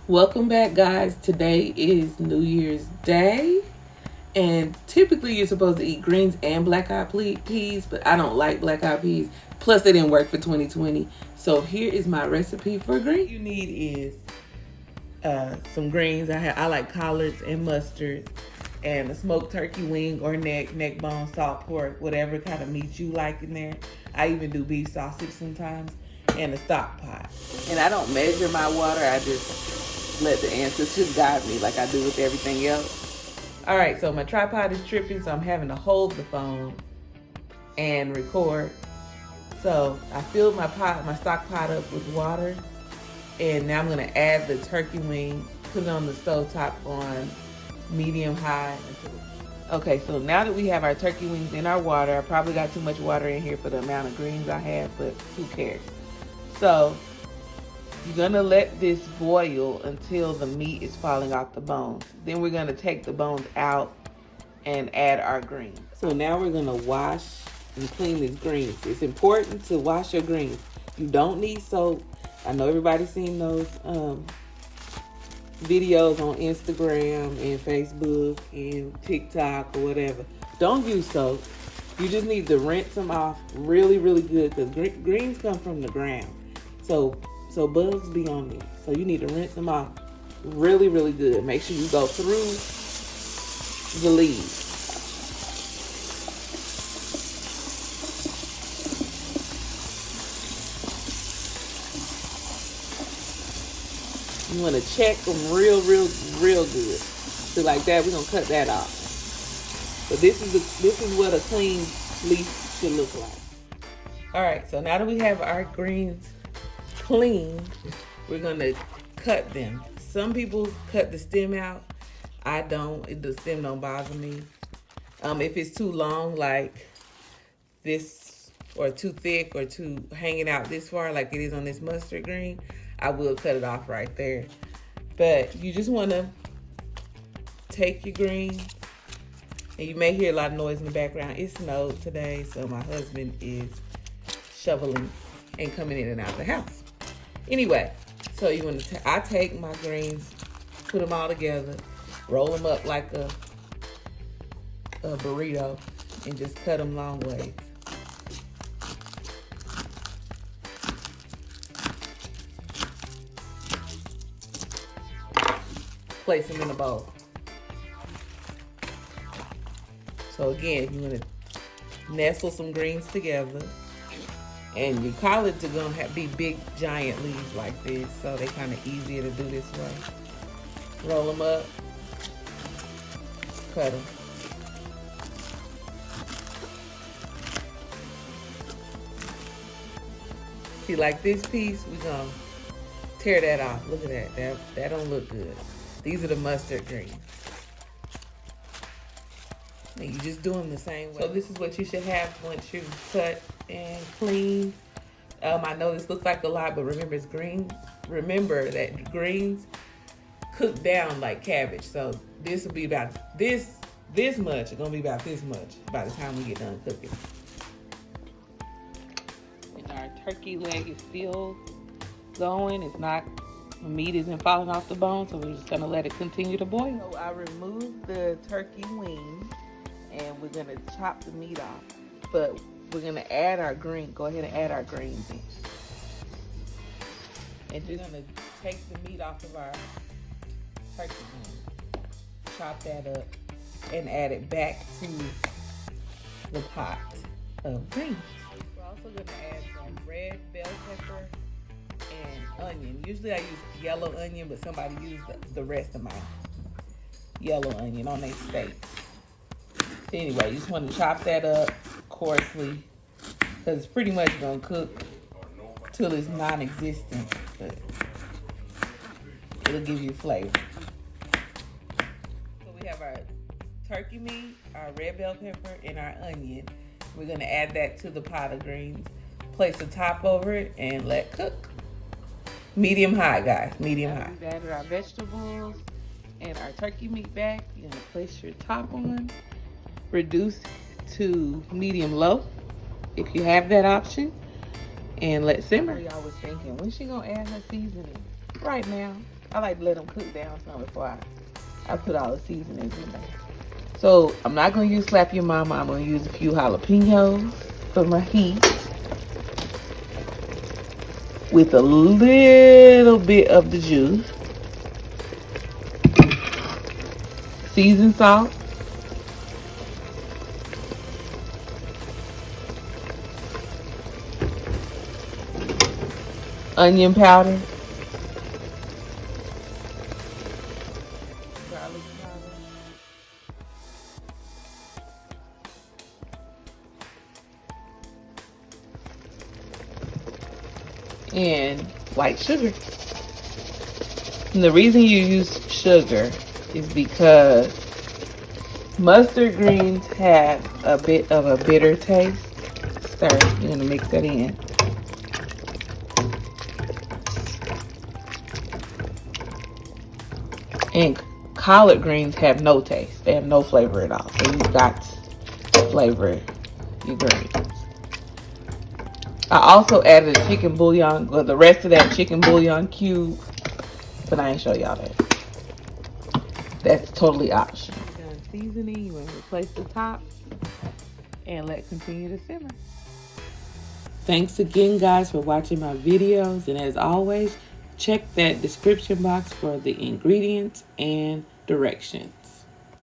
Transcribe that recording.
Welcome back, guys. Today is New Year's Day, and typically you're supposed to eat greens and black-eyed peas, but I don't like black-eyed peas. Plus, they didn't work for 2020. So here is my recipe for greens. You need is some greens. I like collards and mustard, and a smoked turkey wing or neck bone, salt pork, whatever kind of meat you like in there. I even do beef sausage sometimes, and a stock pot. And I don't measure my water. I just let the answers just guide me like I do with everything else. All right, so my tripod is tripping, so I'm having to hold the phone and record. So I filled my stock pot up with water, and now I'm gonna add the turkey wing, put it on the stove top on medium high. Okay, so now that we have our turkey wings in our water, I probably got too much water in here for the amount of greens I have, but who cares? So you're gonna let this boil until the meat is falling off the bones. Then we're gonna take the bones out and add our greens. So now we're gonna wash and clean these greens. It's important to wash your greens. You don't need soap. I know everybody's seen those videos on Instagram and Facebook and TikTok or whatever. Don't use soap. You just need to rinse them off really, really good, because greens come from the ground. So bugs be on me. So you need to rinse them off really, really good. Make sure you go through the leaves. You want to check them real good. So like that, we're gonna cut that off. So this is what a clean leaf should look like. All right, so now that we have our greens cleaned, we're gonna cut them. Some people cut the stem out. I don't. The stem don't bother me. If it's too long, like this, or too thick, or too hanging out this far, like it is on this mustard green, I will cut it off right there. But you just want to take your green, and you may hear a lot of noise in the background. It snowed today, so my husband is shoveling and coming in and out of the house. Anyway, so you want to, I take my greens, put them all together, roll them up like a burrito, and just cut them long ways. Place them in a bowl. So again, you want to nestle some greens together. And your collards are going to be big, giant leaves like this, so they're kind of easier to do this way. Roll them up, cut them. See, like this piece, we're going to tear that off. Look at that. That don't look good. These are the mustard greens. And you just do them the same way. So this is what you should have once you cut and clean. I know this looks like a lot, but remember it's green. Remember that greens cook down like cabbage. So this will be about this much. It's gonna be about this much by the time we get done cooking. And our turkey leg is still going. It's not, the meat isn't falling off the bone, so we're just gonna let it continue to boil. So I removed the turkey wing, and we're gonna chop the meat off. But we're gonna add our go ahead and add our greens in. And we're gonna take the meat off of our turkey wing, chop that up, and add it back to the pot of greens. We're also gonna add some red bell pepper and onion. Usually I use yellow onion, but somebody used the rest of my yellow onion on their steak. Anyway, you just want to chop that up coarsely, because it's pretty much gonna cook till it's non-existent, but it'll give you flavor. So we have our turkey meat, our red bell pepper, and our onion. We're gonna add that to the pot of greens, place the top over it, and let cook. Medium high, guys, medium high. We've added our vegetables and our turkey meat back. You're gonna place your top on, reduce to medium low if you have that option, and let simmer. Y'all was thinking, when's she gonna add her seasoning? Right now. I like to let them cook down some before I put all the seasonings in there. So I'm not going to use Slap Your Mama. I'm going to use a few jalapeños for my heat. With a little bit of the juice. Seasoned salt. Onion powder. Garlic powder. And white sugar. And the reason you use sugar is because mustard greens have a bit of a bitter taste. Stir. You're going to mix that in. And collard greens have no taste. They have no flavor at all. So you've got to flavor your greens. I also added a chicken bouillon, well, the rest of that chicken bouillon cube, but I ain't show y'all that. That's totally optional. Done seasoning, you want to replace the top and let it continue to simmer. Thanks again, guys, for watching my videos, and as always, check that description box for the ingredients and directions.